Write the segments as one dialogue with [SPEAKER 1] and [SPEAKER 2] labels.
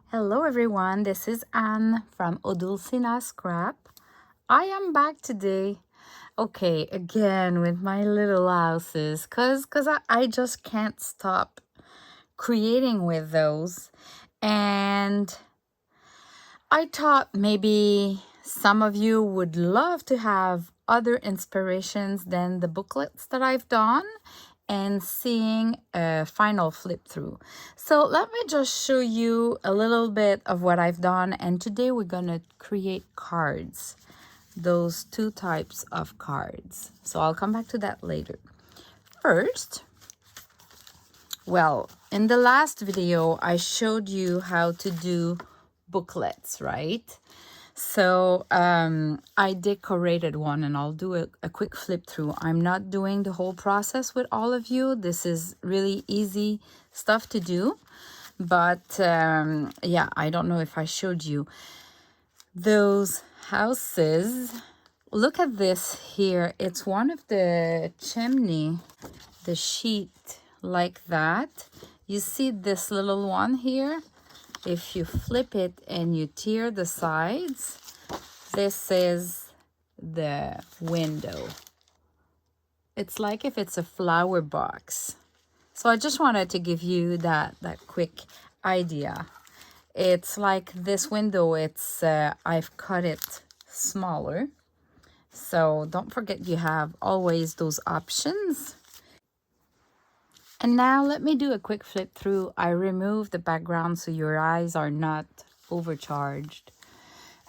[SPEAKER 1] Hello everyone, this is Anne from Odulcina Scrap. I am back today, okay, again with my little houses, cause I just can't stop creating with those. And I thought maybe some of you would love to have other inspirations than the booklets that I've done and seeing a final flip through. So let me just show you a little bit of what I've done, and today we're gonna create cards, those two types of cards. So I'll come back to that later. First, well, in the last video I showed you how to do booklets, right? So I decorated one, and I'll do a quick flip through. I'm not doing the whole process with all of you. This is really easy stuff to do. But yeah, I don't know if I showed you those houses. Look at this here. It's one of the chimney, the sheet like that. You see this little one here? If you flip it and you tear the sides, this is the window. It's like if it's a flower box. So I just wanted to give you that quick idea. It's like this window, it's I've cut it smaller. So don't forget you have always those options. And now let me do a quick flip through. I remove the background so your eyes are not overcharged.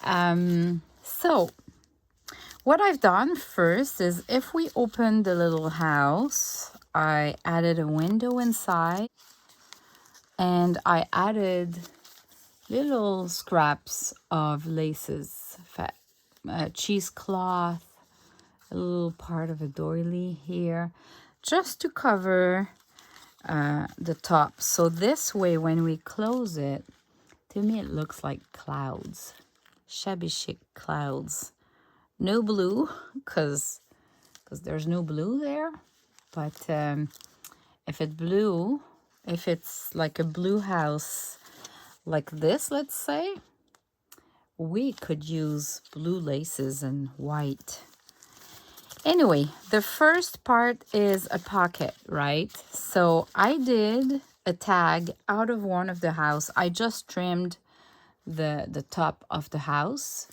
[SPEAKER 1] So what I've done first is, if we open the little house, I added a window inside, and I added little scraps of laces, cheesecloth, a little part of a doily here, just to cover the top. So this way, when we close it, to me it looks like clouds, shabby chic clouds. No blue, because there's no blue there. But if it's like a blue house like this, let's say, we could use blue laces and white. Anyway, the first part is a pocket, right? So I did a tag out of one of the house. I just trimmed the top of the house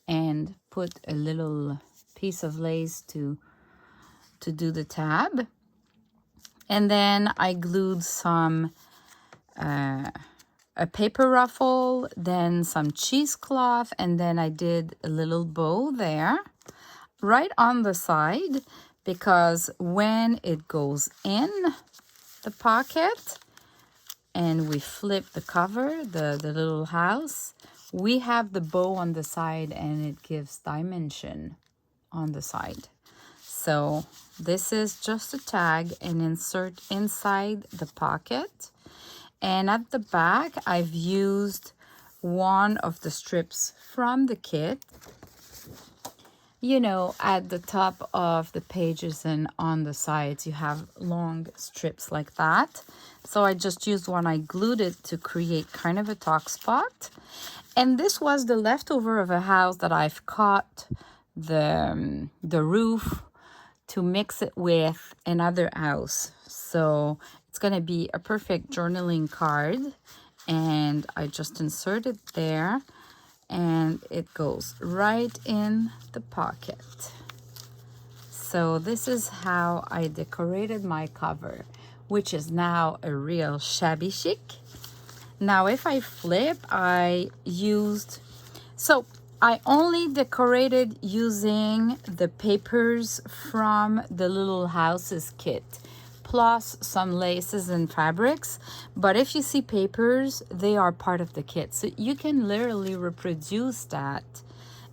[SPEAKER 1] and put a little piece of lace to do the tab. And then I glued some a paper ruffle, then some cheesecloth, and then I did a little bow there right on the side, because when it goes in the pocket and we flip the cover, the little house, we have the bow on the side, and it gives dimension on the side. So this is just a tag and insert inside the pocket. And at the back, I've used one of the strips from the kit. You know, at the top of the pages and on the sides, you have long strips like that. So I just used one. I glued it to create kind of a talk spot. And this was the leftover of a house that I've cut the roof to mix it with another house. So it's going to be a perfect journaling card. And I just insert it there, and it goes right in the pocket. So this is how I decorated my cover, which is now a real shabby chic. Now if I flip, I only decorated using the papers from the little houses kit, plus some laces and fabrics. But if you see papers, they are part of the kit. So you can literally reproduce that,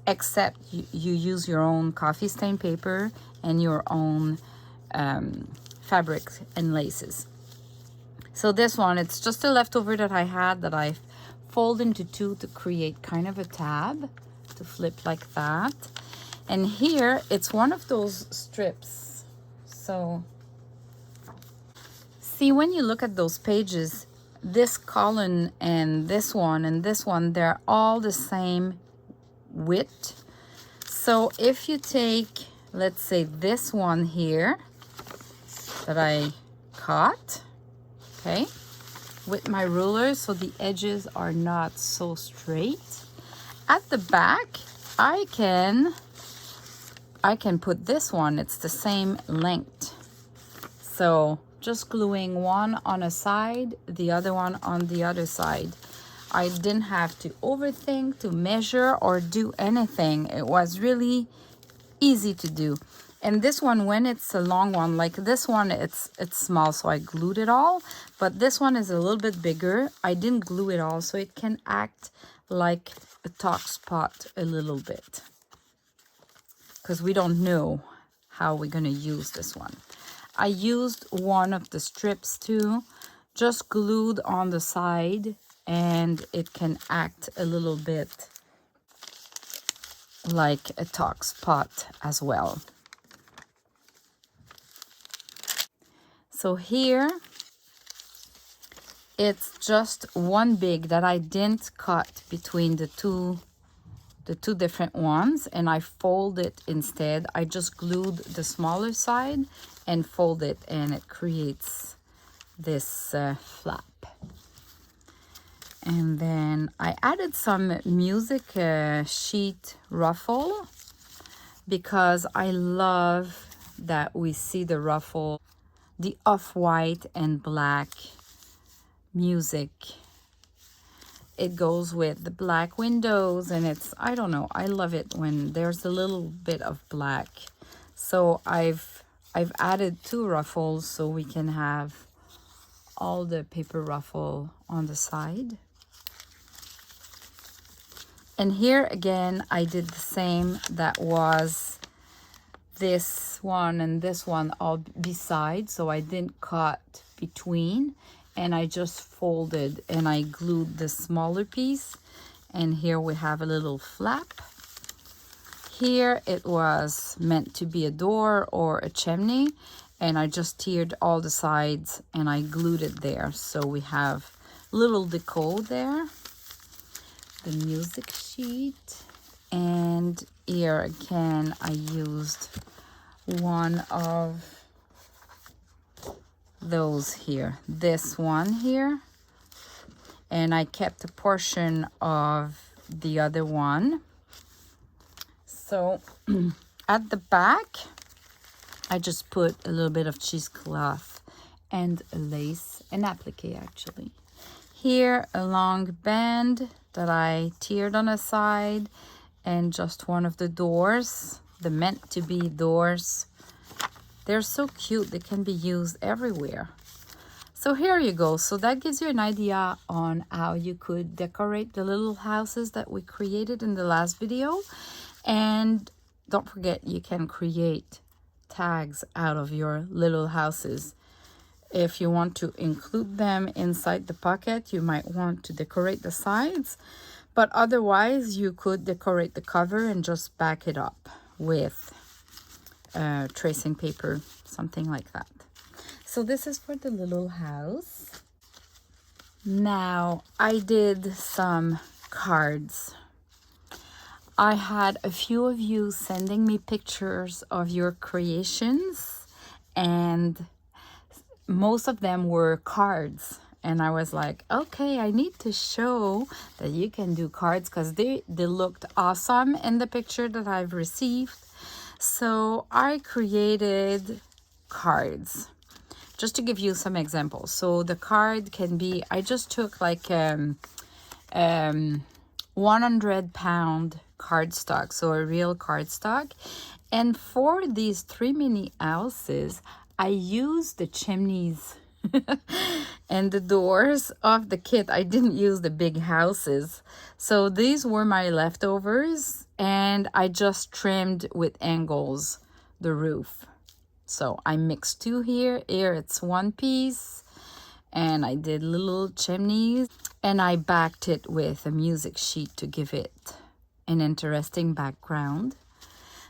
[SPEAKER 1] except you use your own coffee stain paper and your own fabric and laces. So this one, it's just a leftover that I had that I fold into two to create kind of a tab to flip like that. And here it's one of those strips. So see, when you look at those pages, this column and this one, they're all the same width. So if you take, let's say this one here that I cut, okay, with my ruler so the edges are not so straight. At the back, I can put this one, it's the same length. So just gluing one on a side, the other one on the other side. I didn't have to overthink, to measure or do anything. It was really easy to do. And this one, when it's a long one, like this one, it's small, so I glued it all. But this one is a little bit bigger. I didn't glue it all, so it can act like a talk spot a little bit. Because we don't know how we're going to use this one. I used one of the strips too, just glued on the side, and it can act a little bit like a talk spot as well. So here, it's just one big that I didn't cut between the two different ones, and I fold it instead. I just glued the smaller side and fold it, and it creates this flap. And then I added some music sheet ruffle because I love that we see the ruffle, the off-white and black music. It goes with the black windows, and it's, I don't know, I love it when there's a little bit of black. So I've added 2 ruffles so we can have all the paper ruffle on the side. And here again, I did the same. That was this one and this one all beside, so I didn't cut between, and I just folded and I glued the smaller piece. And here we have a little flap. Here it was meant to be a door or a chimney, and I just tiered all the sides and I glued it there. So we have little deco there, the music sheet, and here again I used one of those here, this one here, and I kept a portion of the other one. So at the back I just put a little bit of cheesecloth and a lace, an applique actually. Here a long band that I tiered on the side, and just one of the doors, the meant to be doors. They're so cute, they can be used everywhere. So here you go. So that gives you an idea on how you could decorate the little houses that we created in the last video. And don't forget, you can create tags out of your little houses. If you want to include them inside the pocket, you might want to decorate the sides, but otherwise you could decorate the cover and just back it up with tracing paper, something like that. So this is for the little house. Now I did some cards. I had a few of you sending me pictures of your creations, and most of them were cards. And I was like, okay, I need to show that you can do cards, because they looked awesome in the picture that I've received. So I created cards just to give you some examples. So the card can be, I just took like 100-pound cardstock, so a real cardstock. And for these 3 mini houses, I used the chimneys and the doors of the kit. I didn't use the big houses. So these were my leftovers, and I just trimmed with angles the roof. So I mixed 2 here. Here it's 1 piece, and I did little chimneys, and I backed it with a music sheet to give it an interesting background.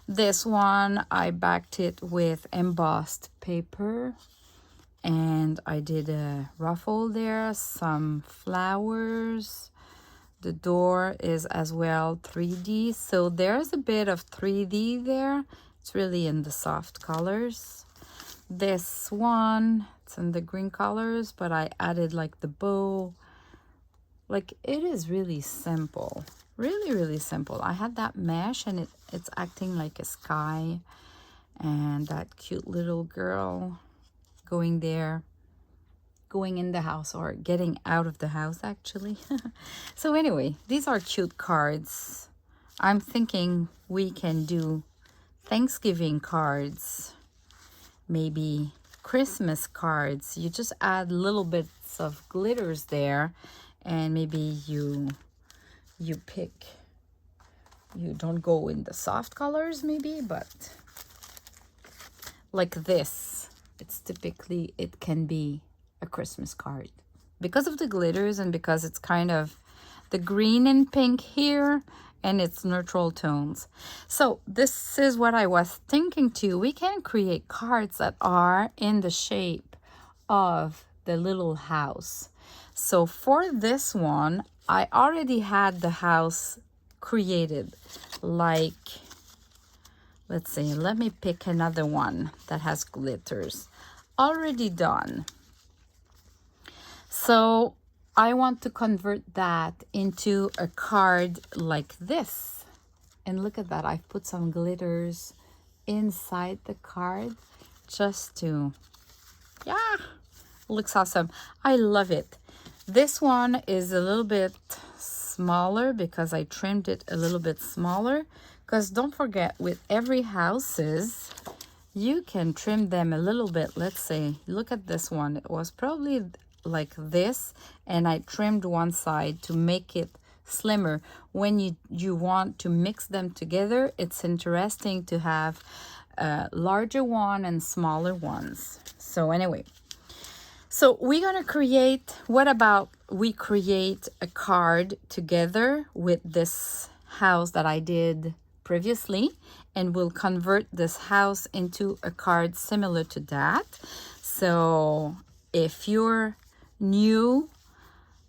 [SPEAKER 1] This one, I backed it with embossed paper, And I did a ruffle there, some flowers. The door is as well 3D, so there's a bit of 3D there. It's really in the soft colors. This one, it's in the green colors, but I added like the bow. Like, it is really simple, really simple. I had that mesh and it's acting like a sky, and that cute little girl going there, going in the house, or getting out of the house actually. So anyway, these are cute cards. I'm thinking we can do Thanksgiving cards, maybe Christmas cards. You just add little bits of glitters there, and maybe you pick, you don't go in the soft colors maybe, but like this, it's typically, it can be a Christmas card because of the glitters and because it's kind of the green and pink here, and it's neutral tones. So this is what I was thinking too. We can create cards that are in the shape of the little house. So for this one, I already had the house created. Like, let's see, let me pick another one that has glitters. Already done. So I want to convert that into a card like this. And look at that, I've put some glitters inside the card just to, yeah, looks awesome. I love it. This one is a little bit smaller because I trimmed it a little bit smaller, because don't forget, with every houses, you can trim them a little bit. Let's say, look at this one. It was probably like this, and I trimmed one side to make it slimmer. When you want to mix them together, it's interesting to have a larger one and smaller ones. So anyway, so we're gonna create, what about we create a card together with this house that I did previously, and we'll convert this house into a card similar to that. So if you're new,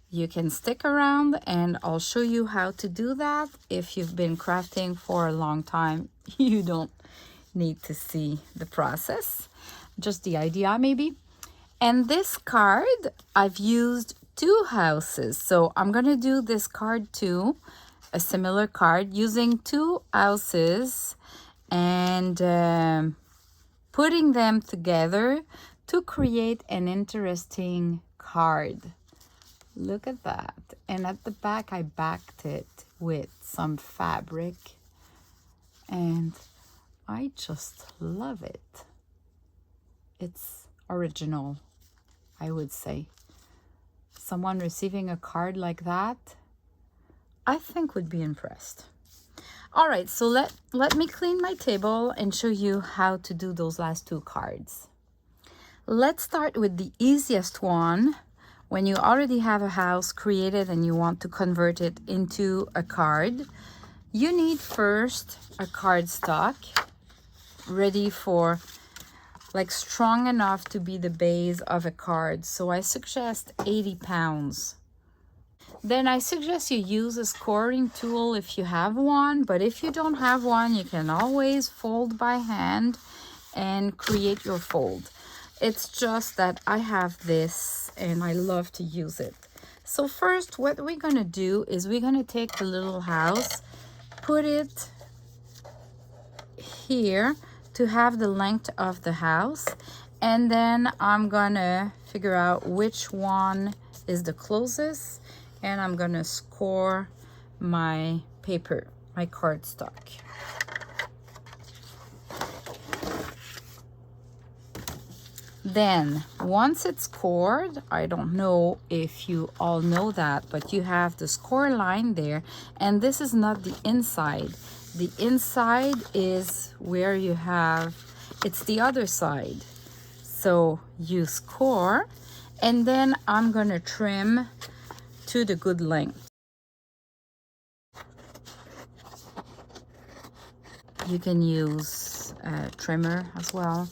[SPEAKER 1] you can stick around and I'll show you how to do that. If you've been crafting for a long time, you don't need to see the process, just the idea maybe. And this card, I've used 2 houses, so I'm gonna do this card too, a similar card using 2 houses, and putting them together to create an interesting card. Look at that. And at the back, I backed it with some fabric, and I just love it. It's original, I would say. Someone receiving a card like that, I think would be impressed. All right, so let me clean my table and show you how to do those last 2 cards. Let's start with the easiest one. When you already have a house created and you want to convert it into a card, you need first a cardstock ready for, like, strong enough to be the base of a card. So I suggest 80 pounds. Then I suggest you use a scoring tool if you have one, but if you don't have one, you can always fold by hand and create your fold. It's just that I have this and I love to use it. So first, what we're gonna do is we're gonna take the little house, put it here to have the length of the house, and then I'm gonna figure out which one is the closest, and I'm gonna score my paper, my cardstock. Then once it's scored, I don't know if you all know that, but you have the score line there, and this is not the inside. The inside is where you have, it's the other side. So you score, and then I'm gonna trim to the good length. You can use a trimmer as well.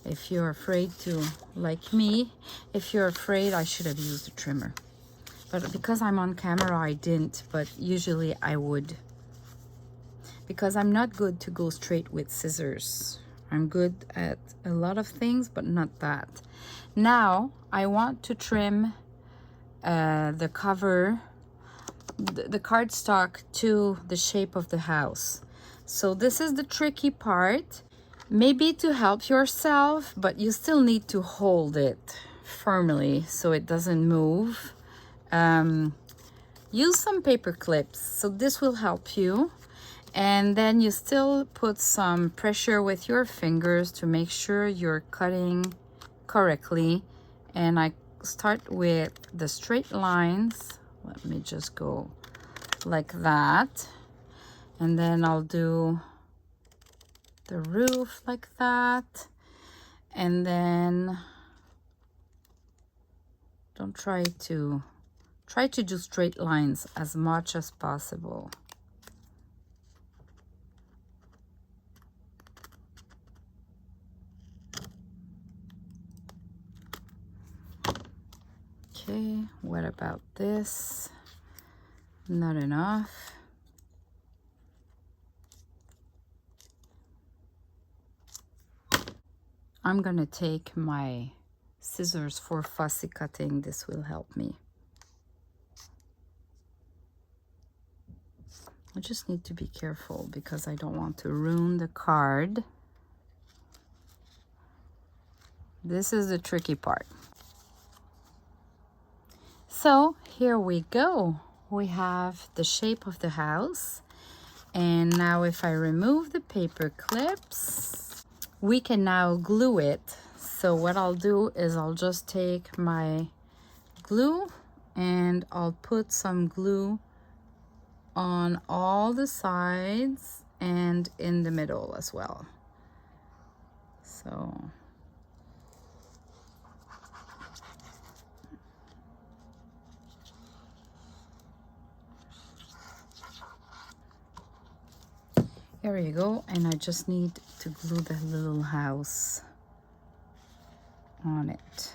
[SPEAKER 1] If you're afraid to, like me, if you're afraid, I should have used a trimmer. But because I'm on camera, I didn't, but usually I would. Because I'm not good to go straight with scissors. I'm good at a lot of things, but not that. Now, I want to trim the cover, the cardstock to the shape of the house. So this is the tricky part. Maybe to help yourself, but you still need to hold it firmly so it doesn't move. Use some paper clips, so this will help you. And then you still put some pressure with your fingers to make sure you're cutting correctly. And I start with the straight lines. Let me just go like that. And then I'll do the roof like that. And then try to do straight lines as much as possible. Okay, what about this? Not enough. I'm gonna take my scissors for fussy cutting. This will help me. I just need to be careful because I don't want to ruin the card. This is the tricky part. So here we go. We have the shape of the house. And now if I remove the paper clips, we can now glue it. So what I'll do is I'll just take my glue and I'll put some glue on all the sides and in the middle as well. So there you go, and I just need to glue the little house on it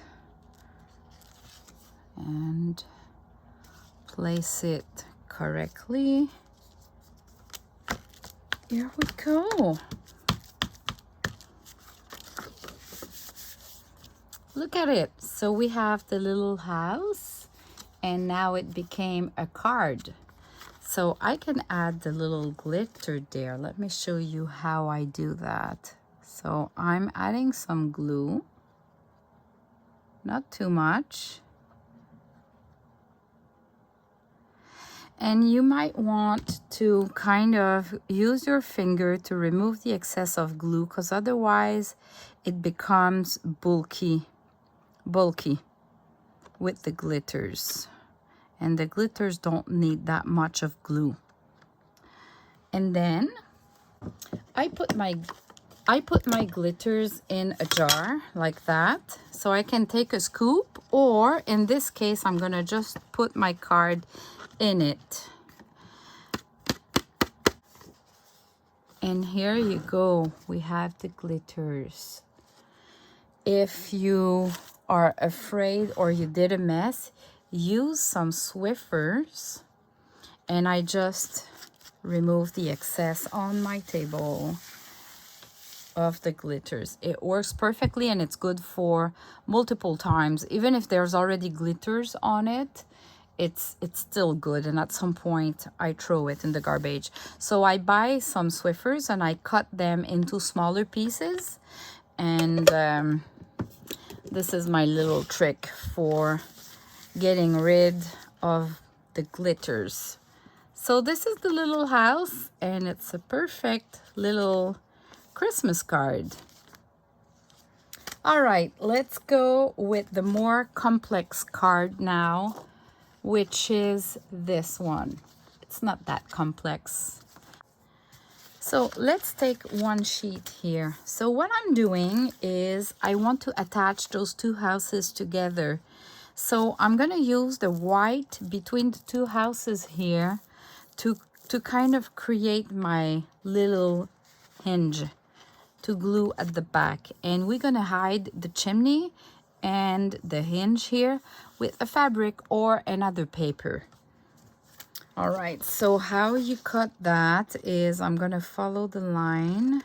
[SPEAKER 1] and place it correctly. Here we go. Look at it. So we have the little house and now it became a card. So I can add the little glitter there. Let me show you how I do that. So I'm adding some glue, not too much. And you might want to kind of use your finger to remove the excess of glue, because otherwise it becomes bulky with the glitters. And the glitters don't need that much of glue. And then I put my glitters in a jar like that, so I can take a scoop, or in this case I'm gonna just put my card in it. And here you go, we have the glitters. If you are afraid or you did a mess, use some Swiffers, and I just remove the excess on my table of the glitters. It works perfectly and it's good for multiple times. Even if there's already glitters on it, it's still good, and at some point I throw it in the garbage. So I buy some Swiffers and I cut them into smaller pieces, and this is my little trick for getting rid of the glitters. So this is the little house, and it's a perfect little Christmas card. All right, let's go with the more complex card now, which is this one. It's not that complex. So let's take one sheet here. So what I'm doing is I want to attach those two houses together. So I'm gonna use the white between the two houses here to kind of create my little hinge to glue at the back, and we're gonna hide the chimney and the hinge here with a fabric or another paper. All right, so how you cut that is I'm gonna follow the line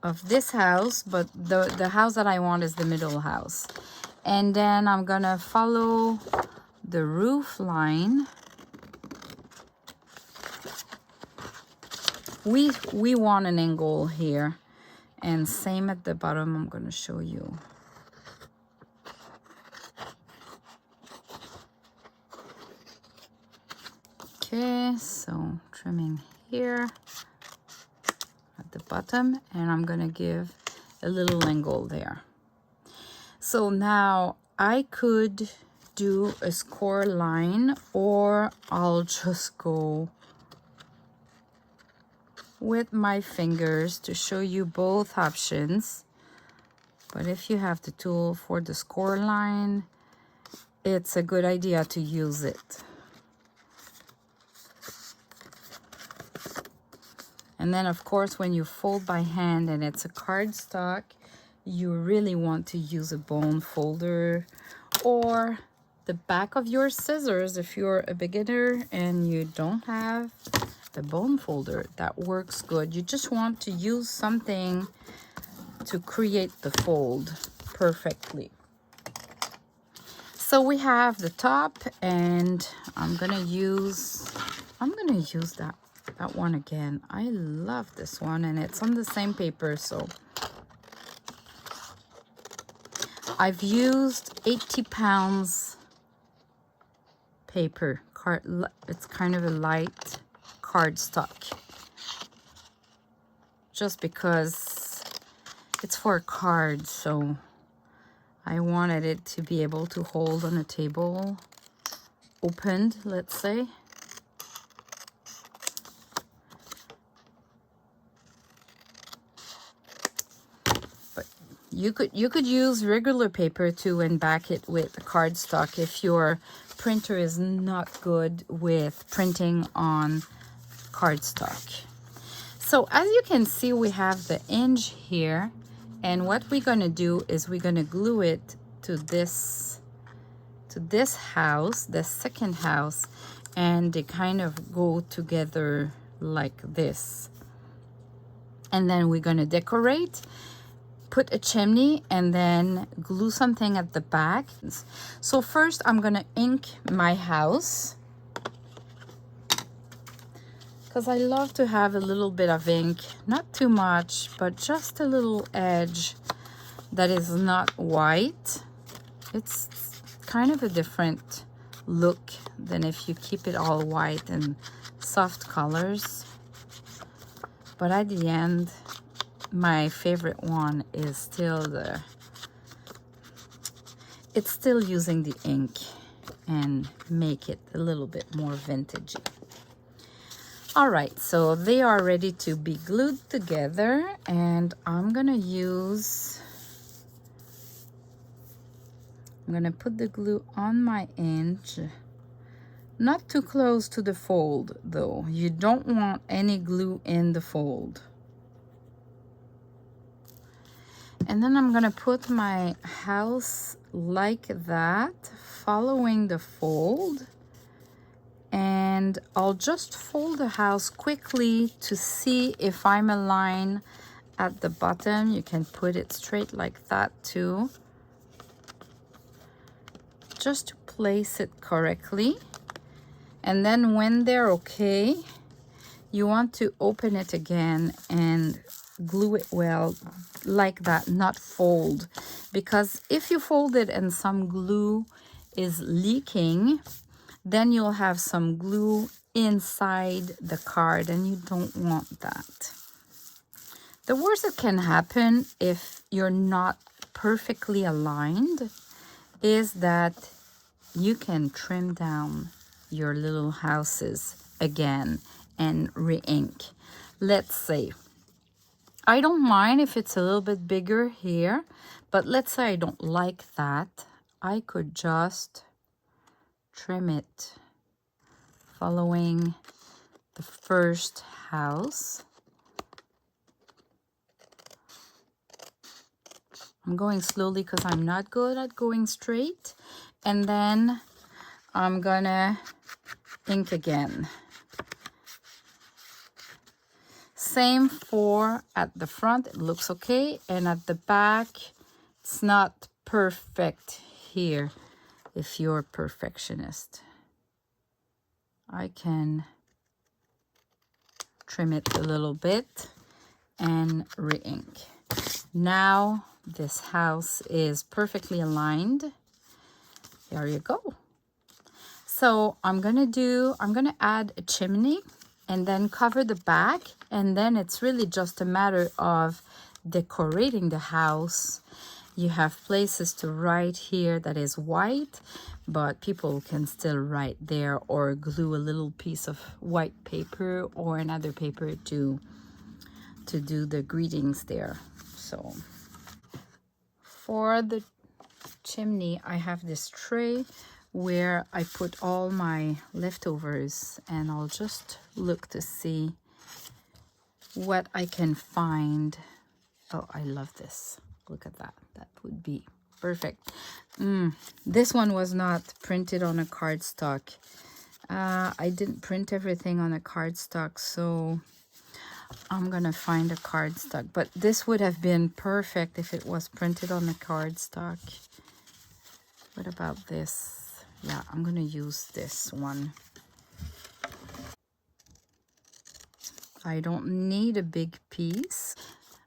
[SPEAKER 1] of this house, but the house that I want is the middle house. And then I'm gonna follow the roof line. We want an angle here, and same at the bottom. I'm gonna show you. Okay, so trimming here at the bottom, and I'm gonna give a little angle there. So now I could do a score line, or I'll just go with my fingers to show you both options. But if you have the tool for the score line, it's a good idea to use it. And then of course, when you fold by hand and it's a cardstock, you really want to use a bone folder or the back of your scissors if you're a beginner and you don't have the bone folder. That works good. You just want to use something to create the fold perfectly. So we have the top, and I'm gonna use that one again. I love this one, and it's on the same paper. So I've used 80 pounds paper. It's kind of a light cardstock, just because it's for a card, so I wanted it to be able to hold on a table, opened, let's say. But you could use regular paper too and back it with cardstock if your printer is not good with printing on cardstock. So as you can see, we have the hinge here, and what we're going to do is we're going to glue it to this house, the second house, and they kind of go together like this. And then we're going to decorate, put a chimney, and then glue something at the back. So first I'm going to ink my house, because I love to have a little bit of ink, not too much, but just a little edge that is not white. It's kind of a different look than if you keep it all white and soft colors. But at the end, my favorite one is still it's still using the ink and make it a little bit more vintagey. All right, so they are ready to be glued together, and I'm gonna put the glue on my hinge, not too close to the fold though. You don't want any glue in the fold. And then I'm gonna put my house like that, following the fold. And I'll just fold the house quickly to see if I'm aligned at the bottom. You can put it straight like that too, just to place it correctly. And then when they're okay, you want to open it again and glue it well like that, not fold, because if you fold it and some glue is leaking, then you'll have some glue inside the card, and you don't want that. The worst that can happen if you're not perfectly aligned is that you can trim down your little houses again and re-ink. Let's say, I don't mind if it's a little bit bigger here, but let's say I don't like that. I could just trim it following the first house. I'm going slowly because I'm not good at going straight. And then I'm gonna ink again. Same for at the front, it looks okay. And at the back, it's not perfect here. If you're a perfectionist, I can trim it a little bit and re-ink. Now this house is perfectly aligned. There you go. So I'm gonna add a chimney and then cover the back, and then it's really just a matter of decorating the house. You have places to write here that is white, but people can still write there or glue a little piece of white paper or another paper to do the greetings there. So for the chimney, I have this tray where I put all my leftovers, and I'll just look to see what I can find. Oh, I love this. Look at that. That would be perfect. This one was not printed on a cardstock. I didn't print everything on a cardstock, so I'm gonna find a cardstock. But this would have been perfect if it was printed on a cardstock. What about this? Yeah, I'm gonna use this one. I don't need a big piece.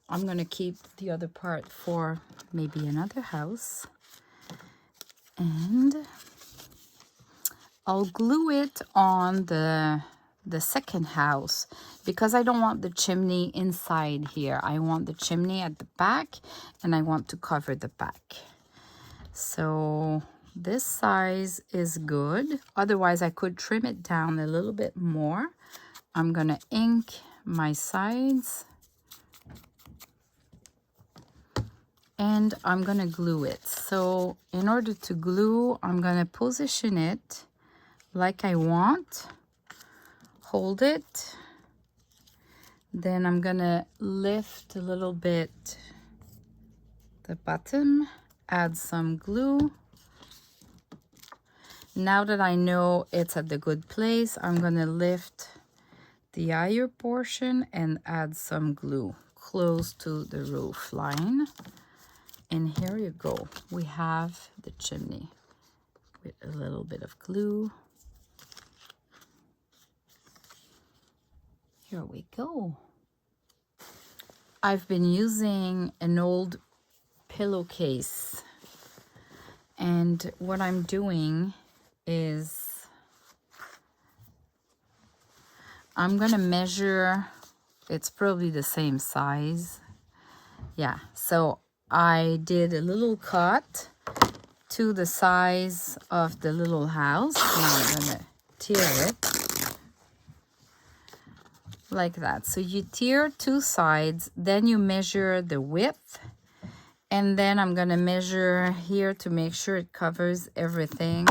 [SPEAKER 1] I'm gonna keep the other part for maybe another house. And I'll glue it on the second house because I don't want the chimney inside here. I want the chimney at the back, and I want to cover the back. So this size is good. Otherwise, I could trim it down a little bit more. I'm gonna ink my sides. And I'm gonna glue it. So in order to glue, I'm gonna position it like I want, hold it, then I'm gonna lift a little bit the bottom, add some glue. Now that I know it's at the good place, I'm gonna lift the higher portion and add some glue close to the roof line. And here you go. We have the chimney with a little bit of glue. Here we go. I've been using an old pillowcase, and what I'm doing is I'm gonna measure. It's probably the same size. Yeah, so I did a little cut to the size of the little house. Now I'm gonna tear it like that. So you tear two sides, then you measure the width, and then I'm gonna measure here to make sure it covers everything,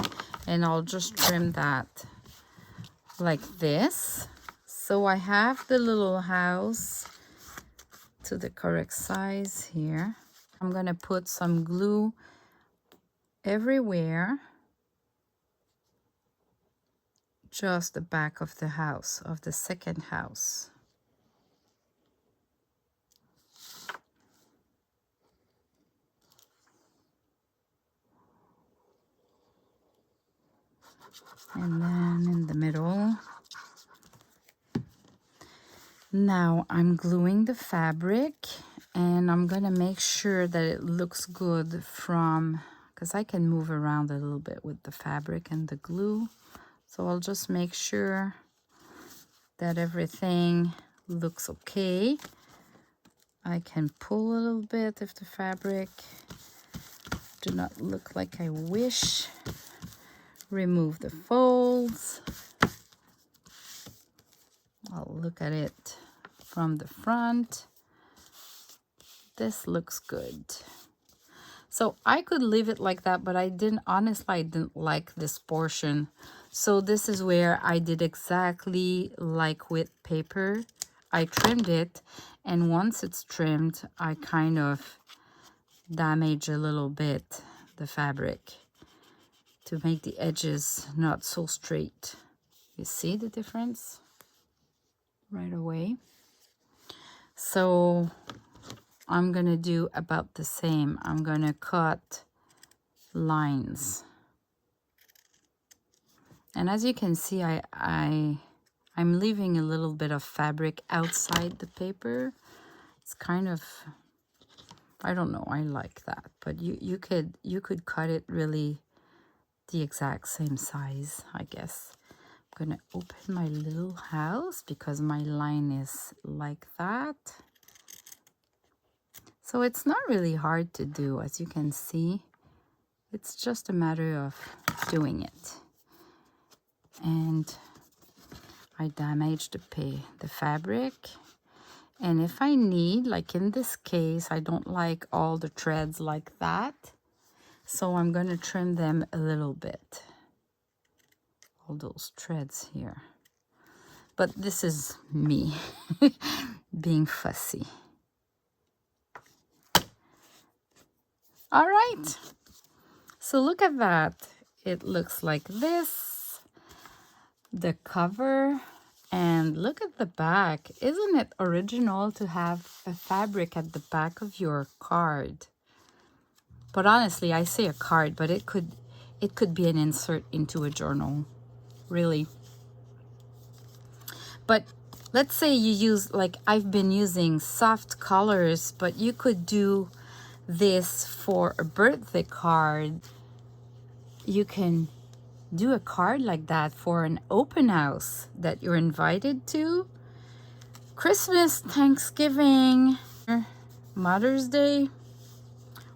[SPEAKER 1] and I'll just trim that like this. So I have the little house to the correct size here. I'm gonna put some glue everywhere, just the back of the house, of the second house. And then in the middle. Now I'm gluing the fabric, and I'm gonna make sure that it looks good from, because I can move around a little bit with the fabric and the glue. So I'll just make sure that everything looks okay. I can pull a little bit if the fabric do not look like I wish. Remove the folds. I'll look at it from the front. This looks good. So I could leave it like that, but honestly, I didn't like this portion. So this is where I did exactly like with paper. I trimmed it, and once it's trimmed, I kind of damage a little bit the fabric to make the edges not so straight. You see the difference right away? So I'm gonna do about the same. I'm gonna cut lines. And as you can see, I'm leaving a little bit of fabric outside the paper. It's kind of, I don't know, I like that. But you could cut it really the exact same size, I guess. I'm gonna open my little house because my line is like that. So it's not really hard to do, as you can see. It's just a matter of doing it. And I damaged the fabric. And if I need, like in this case, I don't like all the threads like that. So I'm going to trim them a little bit. All those threads here. But this is me being fussy. All right. So look at that. It looks like this. The cover. And look at the back. Isn't it original to have a fabric at the back of your card? But honestly, I say a card, but it could be an insert into a journal, really. But let's say you use, like I've been using soft colors, but you could do this for a birthday card. You can do a card like that for an open house that you're invited to. Christmas, Thanksgiving, Mother's Day,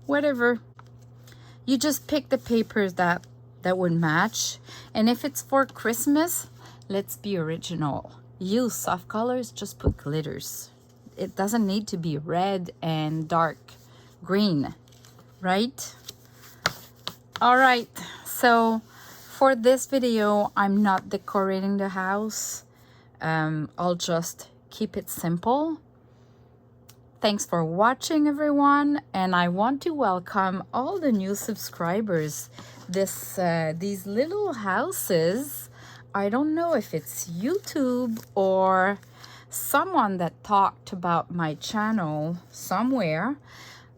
[SPEAKER 1] whatever. You just pick the papers that would match. And if it's for Christmas, let's be original. Use soft colors, just put glitters. It doesn't need to be red and dark green, right? All right, so for this video, I'm not decorating the house. I'll just keep it simple. Thanks for watching, everyone, and I want to welcome all the new subscribers. These little houses, I don't know if it's YouTube or someone that talked about my channel somewhere,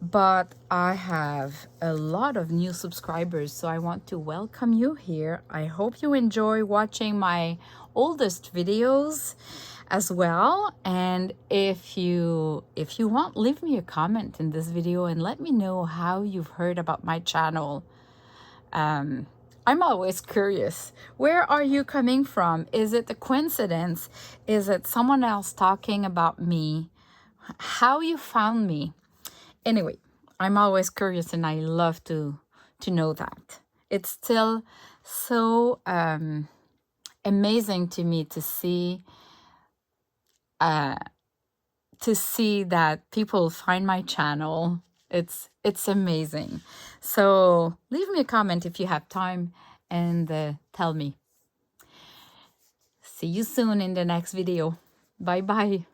[SPEAKER 1] but I have a lot of new subscribers, so I want to welcome you here. I hope you enjoy watching my oldest videos as well. And if you want, leave me a comment in this video and let me know how you've heard about my channel. I'm always curious. Where are you coming from? Is it a coincidence? Is it someone else talking about me? How you found me? Anyway, I'm always curious and I love to know that. It's still so amazing to me to see that people find my channel. It's amazing. So leave me a comment if you have time and tell me. See you soon in the next video. Bye bye.